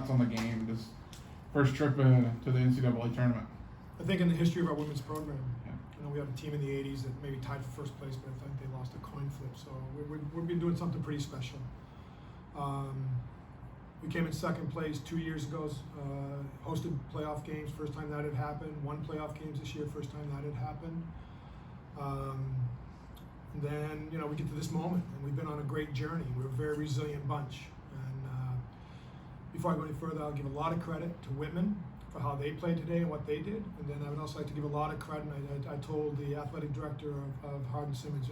thoughts on the game, this first trip to the NCAA tournament? I think in the history of our women's program, Yeah. we have a team in the 80s that maybe tied for first place, but I think they lost a coin flip. So we've been doing something pretty special. We came in second place 2 years ago, hosted playoff games, first time that had happened. Won playoff games this year, first time that had happened. And then, we get to this moment, and we've been on a great journey. We're a very resilient bunch. And before I go any further, I'll give a lot of credit to Whitman for how they played today and what they did. And then I would also like to give a lot of credit, and I told the athletic director of Hardin Simmons,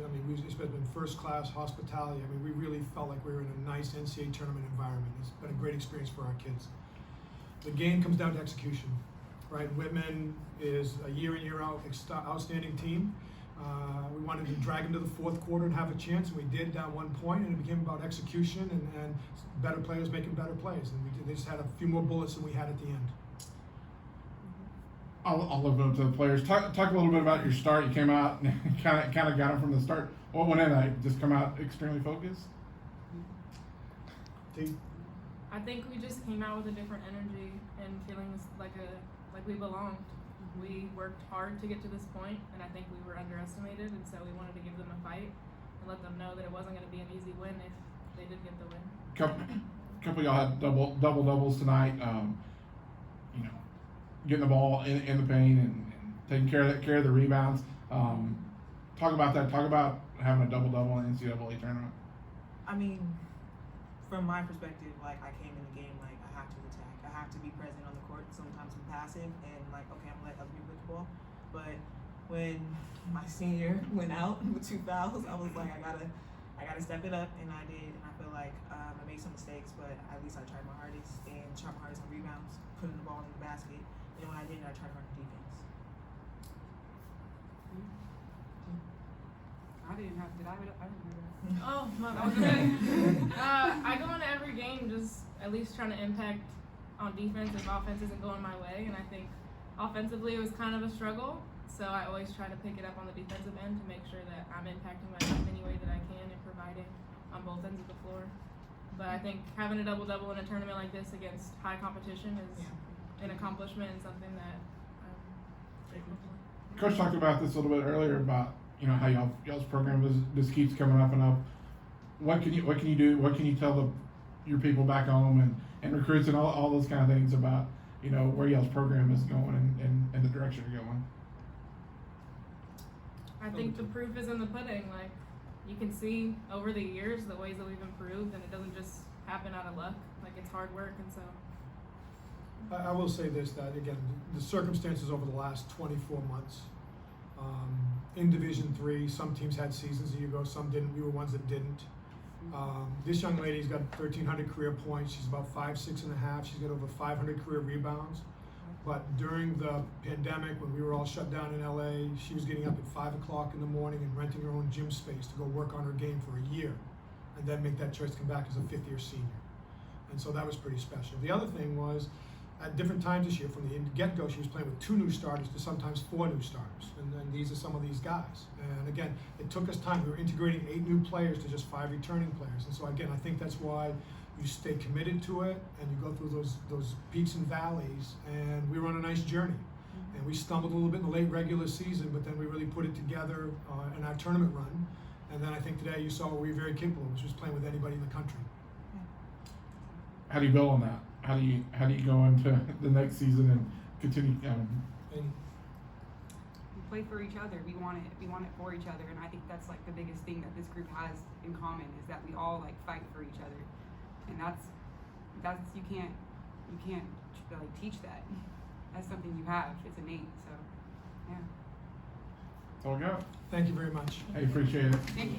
it's been first class hospitality. We really felt like we were in a nice NCAA tournament environment. It's been a great experience for our kids. The game comes down to execution, right? Whitman is a year in, year out outstanding team. We wanted to drag them to the fourth quarter and have a chance, and we did down 1 point, and it became about execution and better players making better plays. And they just had a few more bullets than we had at the end. I'll leave it up to the players. Talk a little bit about your start. You came out and kind of got them from the start. What went in? Just come out extremely focused? I think we just came out with a different energy and feeling like we belonged. We worked hard to get to this point, and I think we were underestimated, and so we wanted to give them a fight and let them know that it wasn't going to be an easy win if they did get the win. Couple of y'all had double doubles tonight. Getting the ball in the paint and taking care of the rebounds. Talk about that. Talk about having a double double in the NCAA tournament. From my perspective, I came in the game I have to attack. I have to be present on the court. Sometimes I'm passive and okay, I'm gonna let other people get the ball. But when my senior went out with 2 fouls, I was like, I gotta step it up, and I did. And I feel like I made some mistakes, but at least I tried my hardest and tried my hardest on rebounds, putting the ball in the basket. And when I didn't, I tried hard defense. I didn't hear that. Oh, my bad. I go into every game just at least trying to impact on defense if offense isn't going my way, and I think offensively it was kind of a struggle, so I always try to pick it up on the defensive end to make sure that I'm impacting my team any way that I can and providing on both ends of the floor. But I think having a double-double in a tournament like this against high competition is an accomplishment and something that I'm grateful for. Coach talked about this a little bit earlier about how y'all's program just keeps coming up and up. What can you do? What can you tell your people back home and recruits and all those kind of things about where y'all's program is going and the direction you're going? I think the proof is in the pudding. You can see over the years the ways that we've improved, and it doesn't just happen out of luck. It's hard work, and so. I will say this, that again, the circumstances over the last 24 months, in Division III, some teams had seasons a year ago, some didn't. We were ones that didn't. This young lady's got 1,300 career points. She's about 5'6.5". She's got over 500 career rebounds. But during the pandemic, when we were all shut down in LA, she was getting up at 5 o'clock in the morning and renting her own gym space to go work on her game for a year, and then make that choice to come back as a fifth-year senior. And so that was pretty special. The other thing was, at different times this year, from the get-go, she was playing with 2 new starters to sometimes 4 new starters. And then these are some of these guys. And again, it took us time. We were integrating 8 new players to just 5 returning players. And so again, I think that's why you stay committed to it and you go through those peaks and valleys. And we were on a nice journey. And we stumbled a little bit in the late regular season, but then we really put it together in our tournament run. And then I think today you saw what we were very capable of, which was playing with anybody in the country. How do you build on that? How do you go into the next season and continue? We play for each other. We want it for each other, and I think that's the biggest thing that this group has in common is that we all fight for each other, and that's you can't teach that. That's something you have. It's innate. So, yeah. That's all I got. Thank you very much. I appreciate it. Thank you.